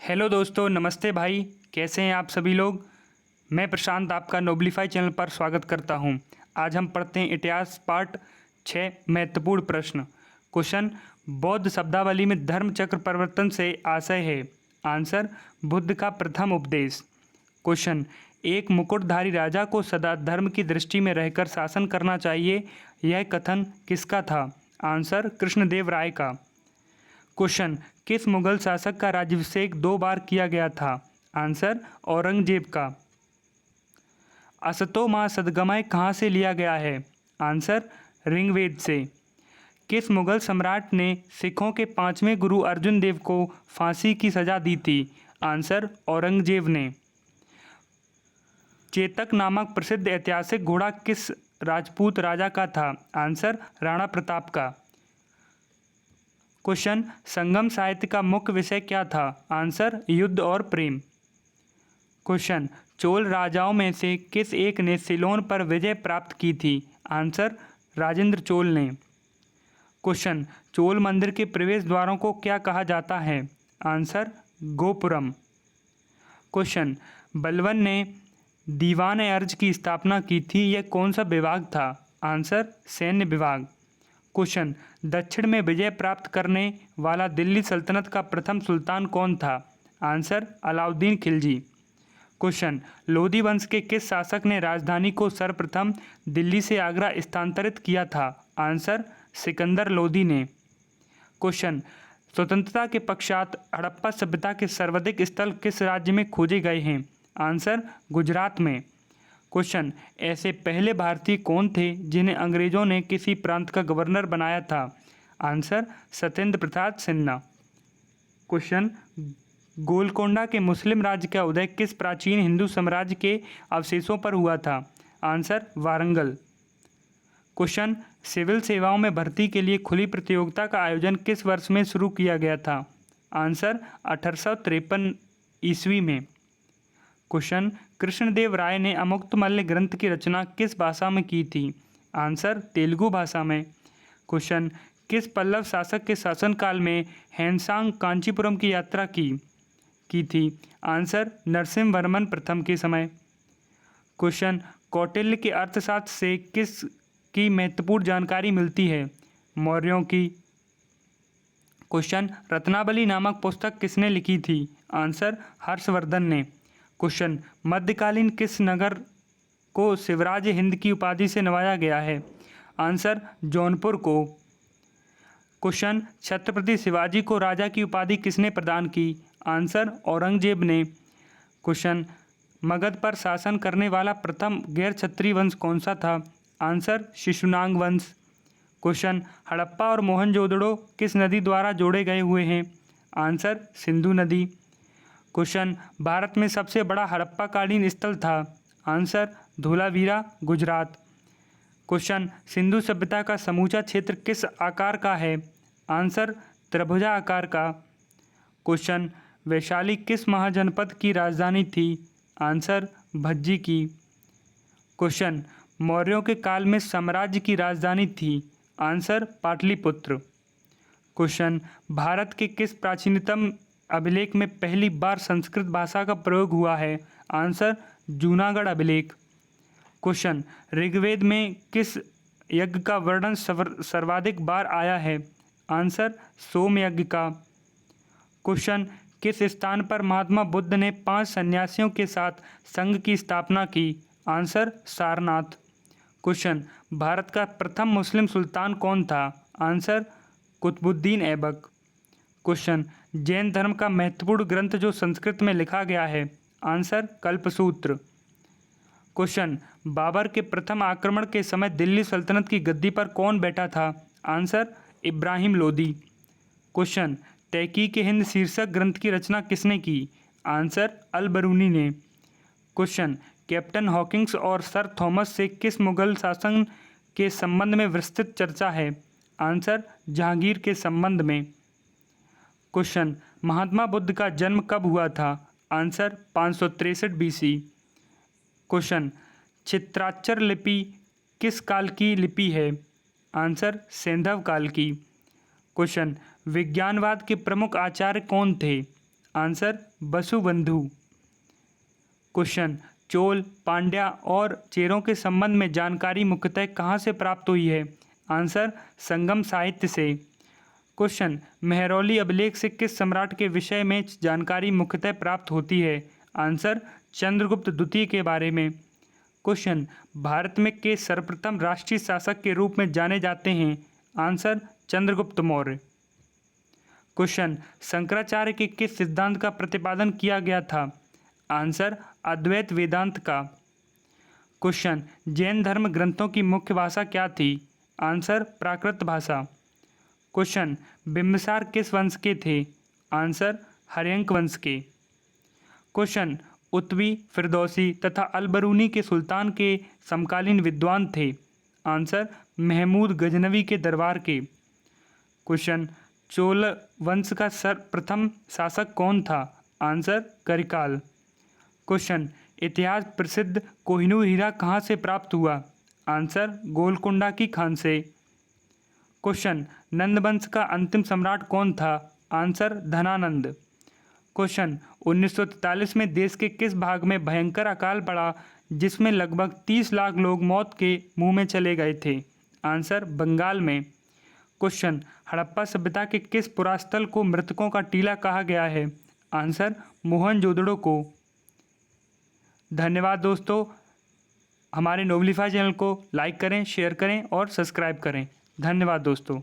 Hello दोस्तों, नमस्ते भाई। कैसे हैं आप सभी लोग। मैं प्रशांत आपका नोबलीफाई चैनल पर स्वागत करता हूं। आज हम पढ़ते हैं इतिहास पार्ट 6 महत्वपूर्ण प्रश्न। क्वेश्चन, बौद्ध शब्दावली में धर्म चक्र परिवर्तन से आशय है। आंसर, बुद्ध का प्रथम उपदेश। क्वेश्चन, एक मुकुटधारी राजा को सदा धर्म की दृष्टि में रहकर शासन करना चाहिए, यह कथन किसका था। आंसर, कृष्णदेव राय का। क्वेश्चन, किस मुगल शासक का राज्याभिषेक 2 बार किया गया था। आंसर, औरंगजेब का। असतो मा सद्गमय कहाँ से लिया गया है। आंसर, ऋग्वेद से। किस मुगल सम्राट ने सिखों के 5वें गुरु अर्जुन देव को फांसी की सजा दी थी। आंसर, औरंगजेब ने। चेतक नामक प्रसिद्ध ऐतिहासिक घोड़ा किस राजपूत राजा का था। आंसर, राणा प्रताप का। क्वेश्चन, संगम साहित्य का मुख्य विषय क्या था। आंसर, युद्ध और प्रेम। क्वेश्चन, चोल राजाओं में से किस एक ने सिलोन पर विजय प्राप्त की थी। आंसर, राजेंद्र चोल ने। क्वेश्चन, चोल मंदिर के प्रवेश द्वारों को क्या कहा जाता है। आंसर, गोपुरम। क्वेश्चन, बलबन ने दीवान अर्ज की स्थापना की थी, यह कौन सा विभाग था। आंसर, सैन्य विभाग। क्वेश्चन, दक्षिण में विजय प्राप्त करने वाला दिल्ली सल्तनत का प्रथम सुल्तान कौन था। आंसर, अलाउद्दीन खिलजी। क्वेश्चन, लोधी वंश के किस शासक ने राजधानी को सर्वप्रथम दिल्ली से आगरा स्थानांतरित किया था। आंसर, सिकंदर लोधी ने। क्वेश्चन, स्वतंत्रता के पश्चात हड़प्पा सभ्यता के सर्वाधिक स्थल किस राज्य में खोजे गए हैं। आंसर, गुजरात में। क्वेश्चन, ऐसे पहले भारतीय कौन थे जिन्हें अंग्रेजों ने किसी प्रांत का गवर्नर बनाया था। आंसर, सत्येंद्र प्रसाद सिन्हा। क्वेश्चन, गोलकोंडा के मुस्लिम राज्य का उदय किस प्राचीन हिंदू साम्राज्य के अवशेषों पर हुआ था। आंसर, वारंगल। क्वेश्चन, सिविल सेवाओं में भर्ती के लिए खुली प्रतियोगिता का आयोजन किस वर्ष में शुरू किया गया था। आंसर, 1853 ईस्वी में। क्वेश्चन, कृष्णदेव राय ने अमुक्तमाल्य ग्रंथ की रचना किस भाषा में की थी। आंसर, तेलुगु भाषा में। क्वेश्चन, किस पल्लव शासक के शासनकाल में हैनसांग कांचीपुरम की यात्रा की थी। आंसर, नरसिम्हवर्मन प्रथम के समय। क्वेश्चन, कौटिल्य के अर्थशास्त्र से किस की महत्वपूर्ण जानकारी मिलती है। मौर्यों की। क्वेश्चन, रत्नावली नामक पुस्तक किसने लिखी थी। आंसर, हर्षवर्धन ने। क्वेश्चन, मध्यकालीन किस नगर को शिवराज हिंद की उपाधि से नवाजा गया है। आंसर, जौनपुर को। क्वेश्चन, छत्रपति शिवाजी को राजा की उपाधि किसने प्रदान की। आंसर, औरंगजेब ने। क्वेश्चन, मगध पर शासन करने वाला प्रथम गैर क्षत्रिय वंश कौन सा था। आंसर, शिशुनाग वंश। क्वेश्चन, हड़प्पा और मोहनजोदड़ो किस नदी द्वारा जोड़े गए हुए हैं। आंसर, सिंधु नदी। क्वेश्चन, भारत में सबसे बड़ा हड़प्पाकालीन स्थल था। आंसर, धोलावीरा, गुजरात। क्वेश्चन, सिंधु सभ्यता का समूचा क्षेत्र किस आकार का है। आंसर, त्रिभुजा आकार का। क्वेश्चन, वैशाली किस महाजनपद की राजधानी थी। आंसर, भज्जी की। क्वेश्चन, मौर्यों के काल में साम्राज्य की राजधानी थी। आंसर, पाटलिपुत्र। क्वेश्चन, भारत के किस प्राचीनतम अभिलेख में पहली बार संस्कृत भाषा का प्रयोग हुआ है। आंसर, जूनागढ़ अभिलेख। क्वेश्चन, ऋग्वेद में किस यज्ञ का वर्णन सर्वाधिक बार आया है। आंसर, सोम यज्ञ का। क्वेश्चन, किस स्थान पर महात्मा बुद्ध ने 5 सन्यासियों के साथ संघ की स्थापना की। आंसर, सारनाथ। क्वेश्चन, भारत का प्रथम मुस्लिम सुल्तान कौन था। आंसर, कुतुबुद्दीन ऐबक। क्वेश्चन, जैन धर्म का महत्वपूर्ण ग्रंथ जो संस्कृत में लिखा गया है। आंसर, कल्पसूत्र। क्वेश्चन, बाबर के प्रथम आक्रमण के समय दिल्ली सल्तनत की गद्दी पर कौन बैठा था। आंसर, इब्राहिम लोदी। क्वेश्चन, तहकीक हिंद शीर्षक ग्रंथ की रचना किसने की। आंसर, अल बरूनी ने। क्वेश्चन, कैप्टन हॉकिंस और सर थॉमस से किस मुगल शासन के संबंध में विस्तृत चर्चा है। आंसर, जहांगीर के संबंध में। क्वेश्चन, महात्मा बुद्ध का जन्म कब हुआ था। Answer, 563 BC। क्वेश्चन, चित्राक्षर लिपि किस काल की लिपि है। आंसर, सैंधव काल की। क्वेश्चन, विज्ञानवाद के प्रमुख आचार्य कौन थे। आंसर वसुबंधु। क्वेश्चन, चोल, पांड्या और चेरों के संबंध में जानकारी मुख्यतः कहाँ से प्राप्त हुई है? आंसर संगम साहित्य से। क्वेश्चन, मेहरौली अभिलेख से किस सम्राट के विषय में जानकारी मुख्यतः प्राप्त होती है? आंसर चंद्रगुप्त द्वितीय के बारे में। क्वेश्चन, भारत में के सर्वप्रथम राष्ट्रीय शासक के रूप में जाने जाते हैं? आंसर चंद्रगुप्त मौर्य। क्वेश्चन, शंकराचार्य के किस सिद्धांत का प्रतिपादन किया गया था? आंसर अद्वैत वेदांत का। क्वेश्चन, जैन धर्म ग्रंथों की मुख्य भाषा क्या थी? आंसर प्राकृत भाषा। क्वेश्चन, बिंबिसार किस वंश के थे? आंसर हर्यंक वंश के। क्वेश्चन, उत्वी, फिरदौसी तथा अलबरूनी के सुल्तान के समकालीन विद्वान थे? आंसर महमूद गजनवी के दरबार के। क्वेश्चन, चोल वंश का सर्वप्रथम शासक कौन था? आंसर करिकाल। क्वेश्चन, इतिहास प्रसिद्ध कोहिनूर हीरा कहाँ से प्राप्त हुआ? आंसर गोलकुंडा की खान से। क्वेश्चन, नंद वंश का अंतिम सम्राट कौन था? आंसर धनानंद। क्वेश्चन, 1943 में देश के किस भाग में भयंकर अकाल पड़ा जिसमें लगभग 30 लाख लोग मौत के मुंह में चले गए थे? आंसर बंगाल में। क्वेश्चन, हड़प्पा सभ्यता के किस पुरास्थल को मृतकों का टीला कहा गया है? आंसर मोहनजोदड़ो को। धन्यवाद दोस्तों। हमारे नोबलिफाई चैनल को लाइक करें, शेयर करें और सब्सक्राइब करें। धन्यवाद दोस्तों।